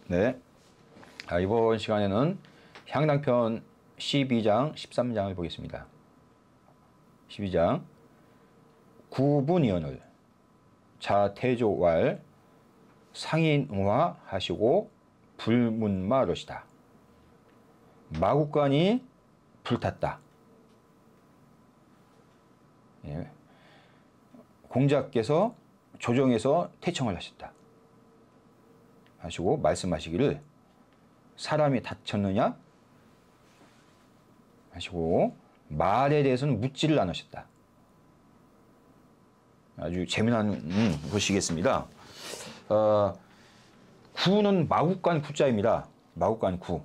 네. 이번 시간에는 향당편 12장, 13장을 보겠습니다. 12장 구분이언을 자태조왈 상인화 하시고 불문마롯이다. 마국간이 불탔다. 예. 공자께서 조정에서 태청을 하셨다. 하시고 말씀하시기를 사람이 다쳤느냐? 하시고 말에 대해서는 묻지를 않으셨다. 아주 재미난 것이겠습니다. 구는 마국간 구자입니다. 마국간 구.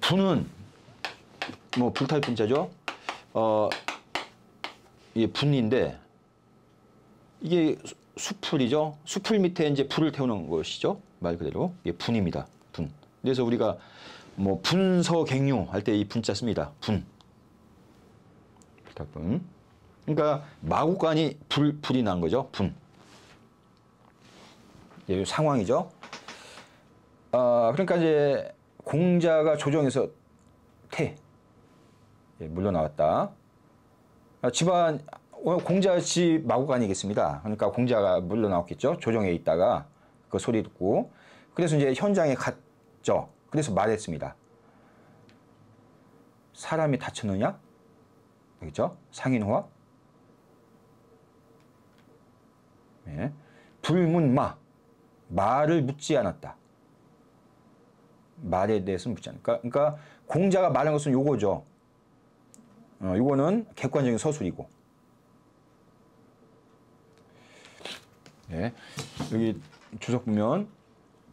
분은 뭐 불탈 분자죠. 이게 분인데 이게 수풀이죠. 수풀 밑에 이제 불을 태우는 것이죠. 말 그대로 이게 분입니다. 분. 그래서 우리가 뭐 분서갱유 할 때 이 분자 씁니다. 분. 불탈분. 그러니까 마국간이 불이 난 거죠. 분. 이 상황이죠. 그러니까 이제 공자가 조정에서 물러나왔다. 집안 공자 집 마국간이겠습니다. 그러니까 공자가 물러나왔겠죠. 조정에 있다가 그 소리 듣고 그래서 이제 현장에 갔죠. 그래서 말했습니다. 사람이 다쳤느냐? 그렇죠? 상인화. 네. 불문마. 말을 묻지 않았다. 말에 대해서는 묻지 않을까? 그러니까 공자가 말한 것은 요거죠. 요거는 객관적인 서술이고. 네. 여기 주석 보면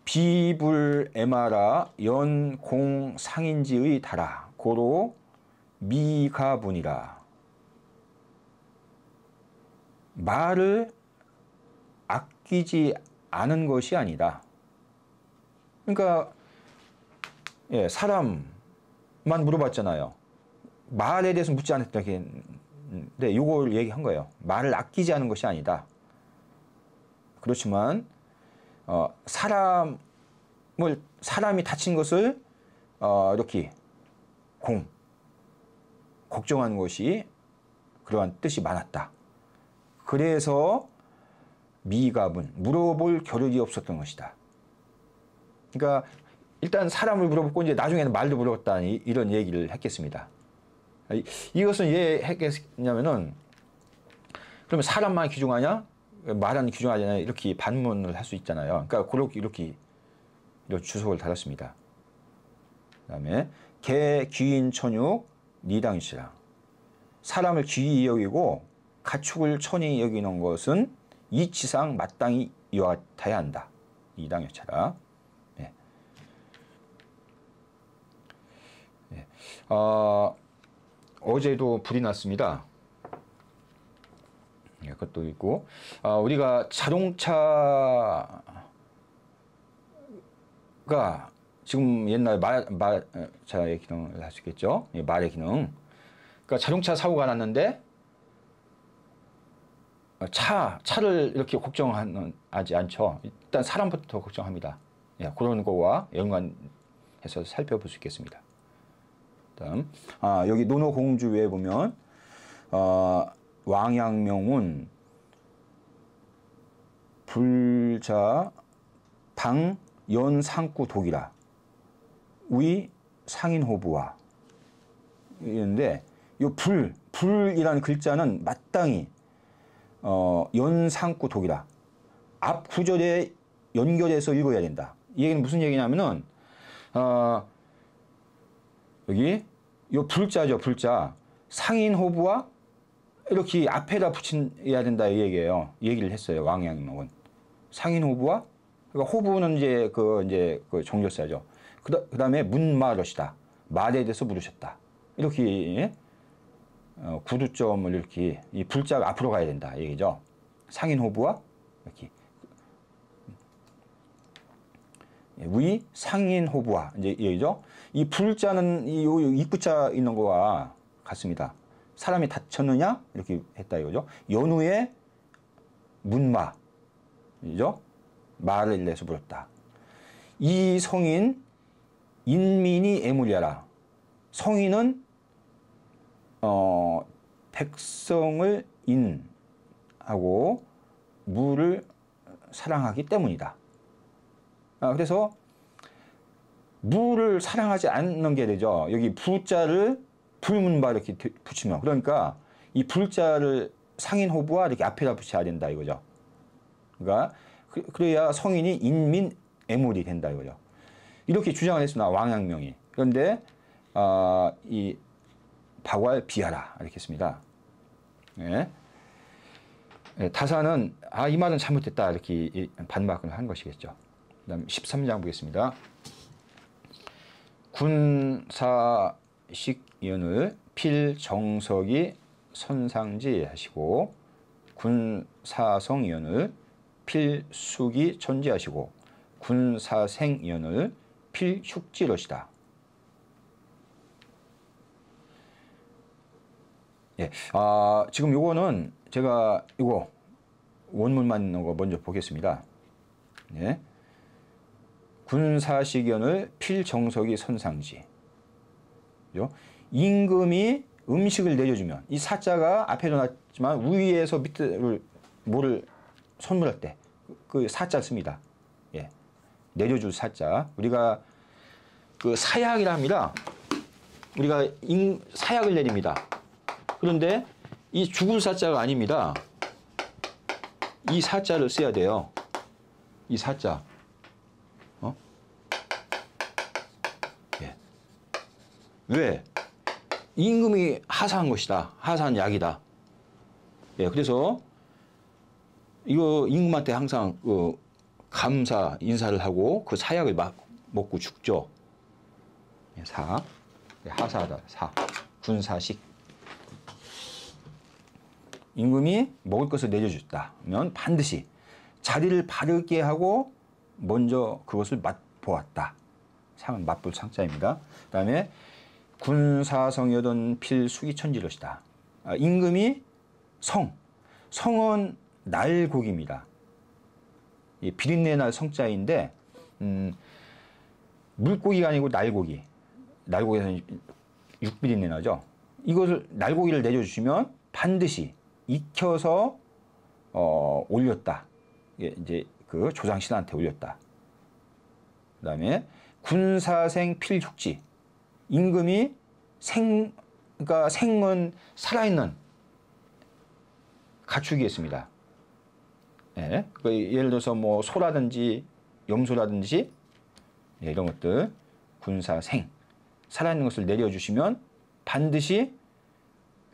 비불에마라 연공상인지의 다라 고로 미가분이라. 말을 아끼지 않은 것이 아니다. 그러니까 사람만 물어봤잖아요. 말에 대해서 묻지 않았다. 네, 이걸 얘기한 거예요. 말을 아끼지 않은 것이 아니다. 그렇지만 사람이 다친 것을 이렇게 걱정하는 것이 그러한 뜻이 많았다. 그래서 미갑은 물어볼 겨를이 없었던 것이다. 그러니까 일단 사람을 물어보고 이제 나중에는 말도 물어봤다 이런 얘기를 했겠습니다. 이것은 왜 했겠냐면은 그러면 사람만 귀중하냐? 말은 귀중하지 않냐? 이렇게 반문을 할 수 있잖아요. 그러니까 그렇게 이렇게 주석을 달았습니다. 그 다음에 개 귀인 천육 니당이시라. 사람을 귀히 여기고 가축을 천히 여기는 것은 이치상 마땅히 이와 같아야 한다. 이당여차라. 네. 네. 어제도 불이 났습니다. 네, 그것도 있고 우리가 자동차가 지금 옛날 말차의 기능을 할 수 있겠죠. 말의 기능. 그러니까 자동차 사고가 났는데 차를 이렇게 걱정하지 않죠. 일단 사람부터 걱정합니다. 그런 거와 연관해서 살펴볼 수 있겠습니다. 다음 여기 논어공주에 보면 왕양명운 불자 방 연상구 독이라 위 상인호부와 이런데 이 불이라는 글자는 마땅히 연상구 독이라 앞 구절에 연결해서 읽어야 된다. 이 얘기는 무슨 얘기냐면은 여기 이 불자죠. 불자 상인호부와 이렇게 앞에다 붙여야 된다 이 얘기예요. 얘기를 했어요. 왕양명은 상인호부와 그러니까 호부는 이제 그 종료사죠. 그 다음에 문마롯이다. 말에 대해서 물으셨다. 이렇게 구두점을 이렇게 이 불자가 앞으로 가야 된다 얘기죠. 상인호부와 이렇게 위 상인호부와 이제 얘기죠. 이 불자는 이 입구자 있는 거와 같습니다. 사람이 다쳤느냐 이렇게 했다 이거죠. 연후에 문마 그죠? 말을 내서 물었다. 이 성인 인민이 애물이하라. 성인은 백성을 인하고 무를 사랑하기 때문이다. 그래서 무를 사랑하지 않는 게 되죠. 여기 부자를 불문바 이렇게 붙이면, 그러니까 이 불자를 상인호부와 이렇게 앞에다 붙여야 된다 이거죠. 그러니까 그래야 성인이 인민 애물이 된다 이거죠. 이렇게 주장을 했으나 왕양명이. 그런데 이 박왈 비하라 이렇게 했습니다. 예. 타사는 이 말은 잘못됐다 이렇게 반박을 한 것이겠죠. 그다음 13장 보겠습니다. 군사식연을 필정석이 선상지 하시고 군사성연을 필숙이 천지하시고 군사생연을 필흉지러시다. 예, 지금 요거는 제가 이거 원문만 있는 거 먼저 보겠습니다. 예. 군사식연을 필정석이 선상지. 그죠? 임금이 음식을 내려주면, 이 사자가 앞에도 나왔지만 위에서 밑을 뭐를 선물할 때 그 사자 씁니다. 예. 내려줄 사자. 우리가 그 사약이라 합니다. 우리가 사약을 내립니다. 그런데 이 죽을 사자가 아닙니다. 이 사자를 써야 돼요. 이 사자. 예. 왜? 임금이 하사한 것이다. 하사한 약이다. 예, 그래서 이거 임금한테 항상 감사 인사를 하고 그 사약을 막 먹고 죽죠. 예, 하사하다. 군사식. 임금이 먹을 것을 내려줬다면 반드시 자리를 바르게 하고 먼저 그것을 맛보았다. 상은 맛볼 상자입니다. 그 다음에 군사성여던 필수기 천지로시다. 임금이 성은 날고기입니다. 이 비린내 날 성자인데 물고기가 아니고 날고기. 날고기에서는 육비린내 나죠. 이것을 날고기를 내려주시면 반드시 익혀서 올렸다. 이제 그 조상신한테 올렸다. 그다음에 군사생 필흉지. 임금이 그러니까 생은 살아있는 가축이었습니다. 예, 예를 들어서 뭐 소라든지 염소라든지 이런 것들 군사생 살아있는 것을 내려주시면 반드시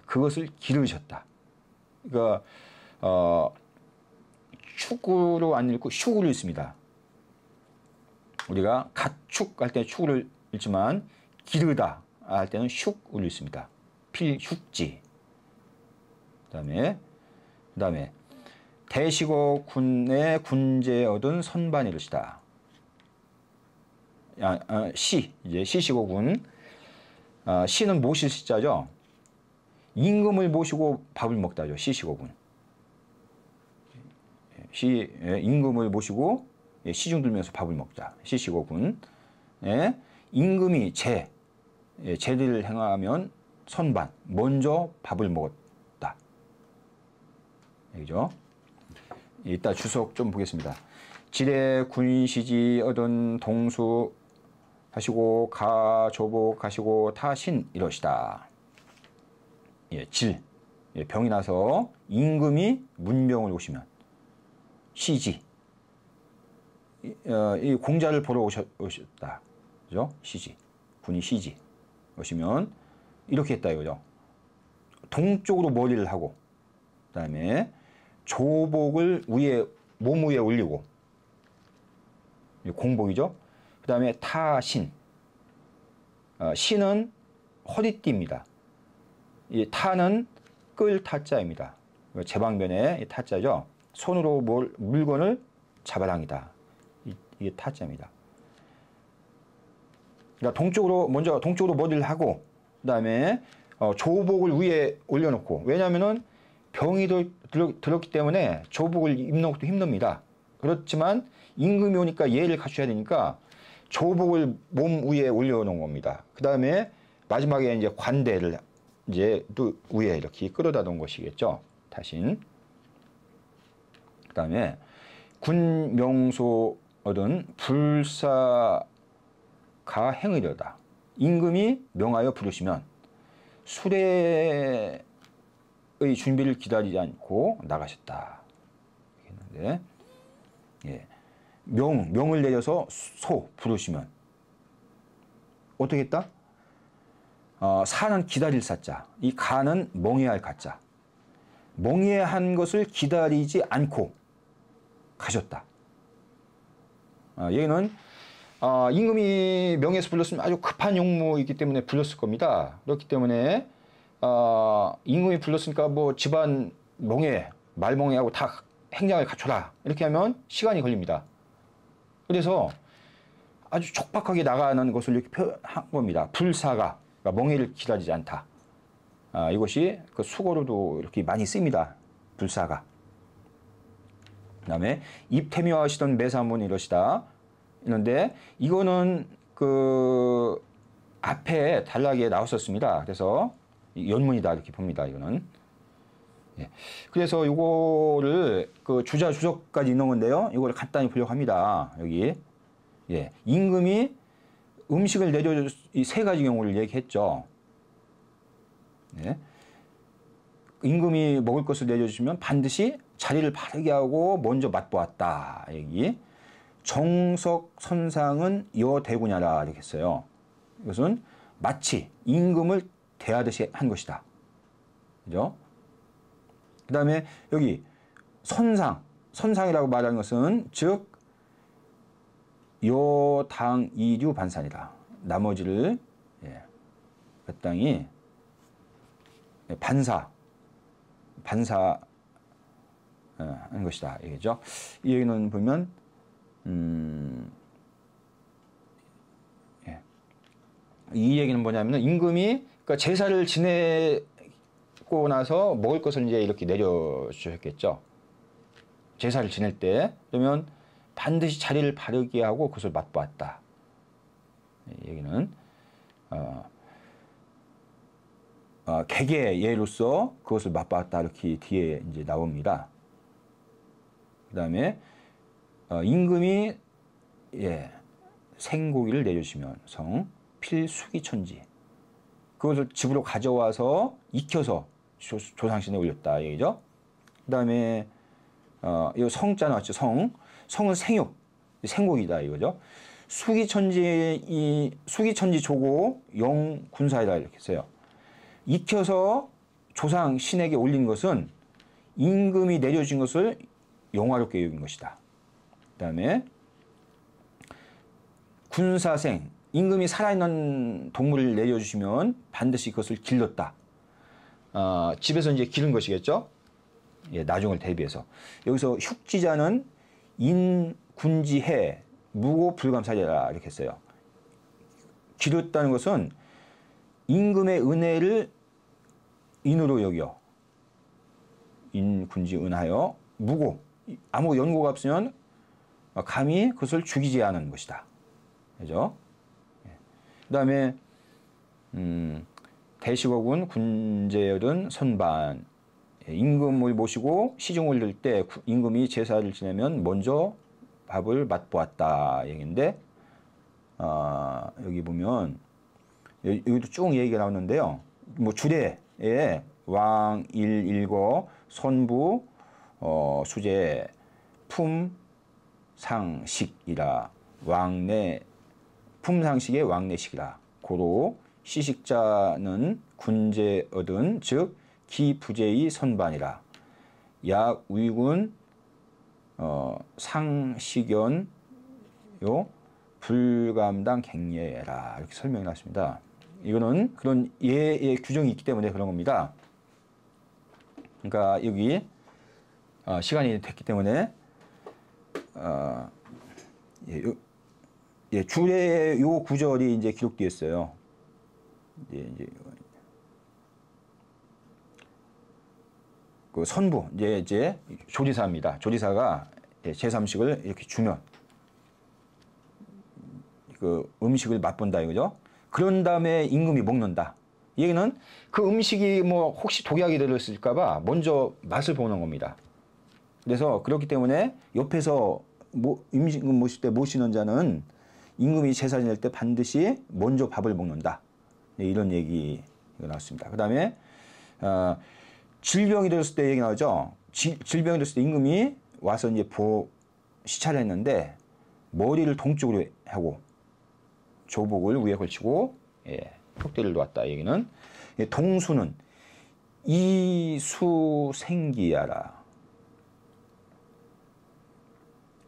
그것을 기르셨다. 그러니까 축으로 안 읽고 슈구를 읽습니다. 우리가 가축 할 때 축을 읽지만 기르다 할 때는 슉을 읽습니다. 필흉지. 그다음에 대시고 군의 군제 얻은 선반이르시다. 이제 시시고 군. 시는 모실 시자죠. 임금을 모시고 밥을 먹다죠. 시시고 군. 임금을 모시고 시중 들면서 밥을 먹자. 시시고 군. 임금이 제리를 행하면 선반, 먼저 밥을 먹었다. 여기죠. 이따 주석 좀 보겠습니다. 지레 군시지 얻은 동수 하시고 가조복 하시고 타신 이러시다. 병이 나서 임금이 문병을 오시면 시지. 이 공자를 보러 오셨다. 그죠? 시지. 군이 시지. 오시면 이렇게 했다 이거죠. 동쪽으로 머리를 하고 그다음에 조복을 몸 위에 올리고 공복이죠. 그다음에 타신. 신은 허리띠입니다. 이 타는 끌 타자입니다. 제방변의 타자죠. 손으로 물건을 잡아당기다. 이게 타자입니다. 그러니까 동쪽으로 머리를 하고 그다음에 조복을 위에 올려놓고, 왜냐하면은 병이 들었기 때문에 조복을 입는 것도 힘듭니다. 그렇지만 임금이 오니까 예의를 갖춰야 되니까 조복을 몸 위에 올려놓은 겁니다. 그 다음에 마지막에 이제 관대를 이제 또 위에 이렇게 끌어다 놓은 것이겠죠. 타신. 그 다음에 군 명소어든 불사가 행의려다. 임금이 명하여 부르시면 수레의 준비를 기다리지 않고 나가셨다. 했는데, 예. 명을 내려서 부르시면 어떻게 했다? 사는 기다릴 사자. 이 가는 멍해야 할 가자. 멍해한 것을 기다리지 않고 가셨다. 얘는 임금이 명해서 불렀으면 아주 급한 용무이기 때문에 불렀을 겁니다. 그렇기 때문에 임금이 불렀으니까 뭐 집안 말멍해하고 다 행장을 갖춰라. 이렇게 하면 시간이 걸립니다. 그래서 아주 촉박하게 나가는 것을 이렇게 표현한 겁니다. 불사가, 그러니까 멍해를 기다리지 않다. 이것이 그 수고로도 이렇게 많이 쓰입니다. 불사가. 그 다음에 입태묘하시던 매사문 이러시다. 이런데 이거는 그 앞에 단락에 나왔었습니다. 그래서 연문이다 이렇게 봅니다. 이거는. 예. 그래서 이거를 그 주자 주석까지 있는 건데요. 이거를 간단히 보려고 합니다. 여기. 예. 임금이 음식을 내려줄 이 세 가지 경우를 얘기했죠. 예. 임금이 먹을 것을 내려주시면 반드시 자리를 바르게 하고 먼저 맛보았다. 여기. 정석 선상은 여대구냐라 이렇게 했어요. 이것은 마치 임금을 대하듯이 한 것이다. 그죠? 그 다음에 여기 선상이라고 말하는 것은 즉 여당이류 반산이라. 나머지를 여당이 반사 하는 것이다. 이게죠. 이 얘기는 보면 이 얘기는 뭐냐면 임금이 그러니까 제사를 지내고 나서 먹을 것을 이제 이렇게 내려주셨겠죠. 제사를 지낼 때 그러면 반드시 자리를 바르게 하고 그것을 맛보았다. 이 얘기는 객의 예로서 그것을 맛보았다 이렇게 뒤에 이제 나옵니다. 그 다음에 임금이 생고기를 내주시면 필수기천지 그것을 집으로 가져와서 익혀서 조상신에 올렸다 얘기죠. 그 다음에 이 성자 나왔죠. 성은 생고기다 이거죠. 수기천지 조고 영군사이다 이렇게 했어요. 익혀서 조상 신에게 올린 것은 임금이 내려준 것을 영화롭게 여긴 것이다. 그 다음에 군사생, 임금이 살아있는 동물을 내려주시면 반드시 그것을 길렀다. 집에서 이제 기른 것이겠죠. 예, 나중을 대비해서. 여기서 흉지자는 인군지해 무고 불감사리라 이렇게 했어요. 기렸다는 것은 임금의 은혜를 인으로 여겨 인군지 은하여 무고 아무 연고가 없으면 감히 그것을 죽이지 않은 것이다. 그죠? 그 다음에 대식어군 군제열은 선반 임금을 모시고 시중을 들 때 임금이 제사를 지내면 먼저 밥을 맛보았다 얘기인데 여기 보면 여기도 쭉 얘기가 나오는데요. 뭐 주례에 왕일일거 선부 수제 품상식이라 왕내 품상식의 왕내식이라 고로 시식자는 군제 얻은 즉 기부제의 선반이라 약 위군 상식연 요 불감당 갱례라 이렇게 설명이 났습니다. 이거는 그런 예의 규정이 있기 때문에 그런 겁니다. 그러니까 여기 시간이 됐기 때문에 주례의 요 구절이 이제 기록되어 있어요. 이제 그 선부 이제 조리사입니다. 조리사가 예, 제사 음식을 이렇게 주면 그 음식을 맛본다 이거죠. 그런 다음에 임금이 먹는다. 이 얘기는 그 음식이 뭐 혹시 독약이 들었을까봐 먼저 맛을 보는 겁니다. 그래서 그렇기 때문에 옆에서 임금 모실 때 모시는 자는 임금이 제사 지낼 때 반드시 먼저 밥을 먹는다. 네, 이런 얘기가 나왔습니다. 그 다음에 질병이 들었을 때 얘기 나오죠. 질병이 들었을 때 임금이 와서 이제 시찰을 했는데 머리를 동쪽으로 하고 조복을 위에 걸치고 턱대를 놓았다. 얘기는 동수는 이수생기야라.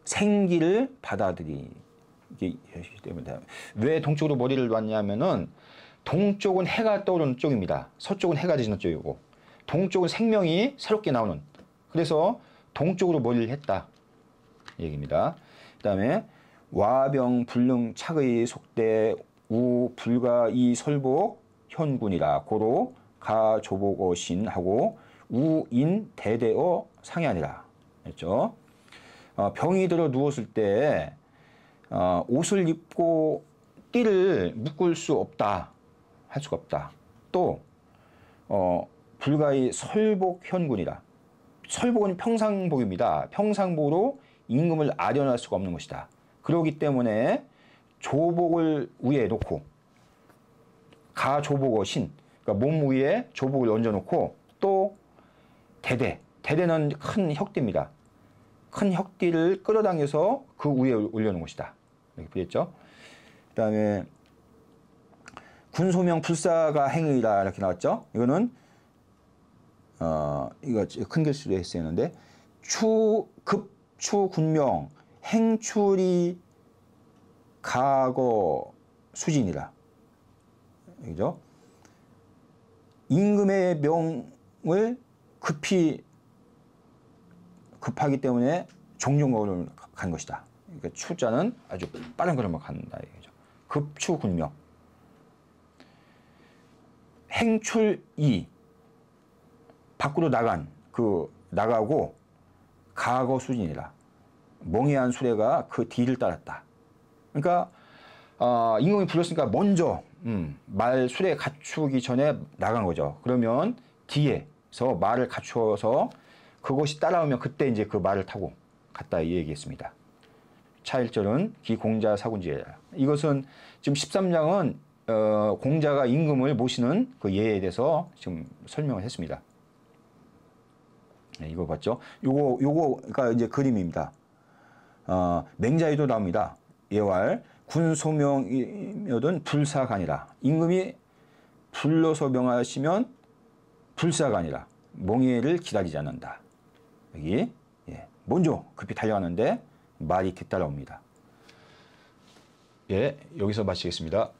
생기를 받아들이기 때문에. 왜 동쪽으로 머리를 놨냐면은 동쪽은 해가 떠오르는 쪽입니다. 서쪽은 해가 지는 쪽이고 동쪽은 생명이 새롭게 나오는. 그래서 동쪽으로 머리를 했다. 얘기입니다. 그 다음에 와병 불능 착의 속대 우 불가 이 설복 현군이라 고로 가 조복어 신하고 우인 대대어 상해하니라 했죠. 병이 들어 누웠을 때 옷을 입고 띠를 묶을 수 없다. 할 수가 없다. 또 불가의 설복 현군이라. 설복은 평상복입니다. 평상복으로 임금을 아련할 수가 없는 것이다. 그렇기 때문에 조복을 위에 놓고 가조복어 신, 그러니까 몸 위에 조복을 얹어놓고 또 대대는 큰 혁띠입니다. 큰 혁띠를 끌어당겨서 그 위에 올려놓은 것이다. 이렇게 부르겠죠. 그 다음에 군소명 불사가 행의라 이렇게 나왔죠. 이거는 이거 큰 글씨로 했었는데 급추군명 행출이 가거 수진이라. 그죠? 임금의 명을 급하기 때문에 종종걸음을 간 것이다. 그러니까 추자는 아주 빠른 걸음을 간다. 이거죠. 급추군명. 행출이 밖으로 나가고 가거 수진이라. 멍해한 수레가 그 뒤를 따랐다. 그러니까 임금이 불렀으니까 먼저 말 수레 갖추기 전에 나간 거죠. 그러면 뒤에서 말을 갖추어서 그것이 따라오면 그때 이제 그 말을 타고 갔다 이 얘기했습니다. 차일절은 기공자 사군지에. 이것은 지금 13장은 공자가 임금을 모시는 그 예에 대해서 지금 설명을 했습니다. 네, 이거 봤죠? 요거가 이제 그림입니다. 맹자에도 나옵니다. 예왈 군소명이며든 불사가 아니라. 임금이 불러서 명하시면 불사가 아니라 멍해를 기다리지 않는다. 여기 먼저 급히 달려가는데 말이 뒤따라옵니다. 예, 여기서 마치겠습니다.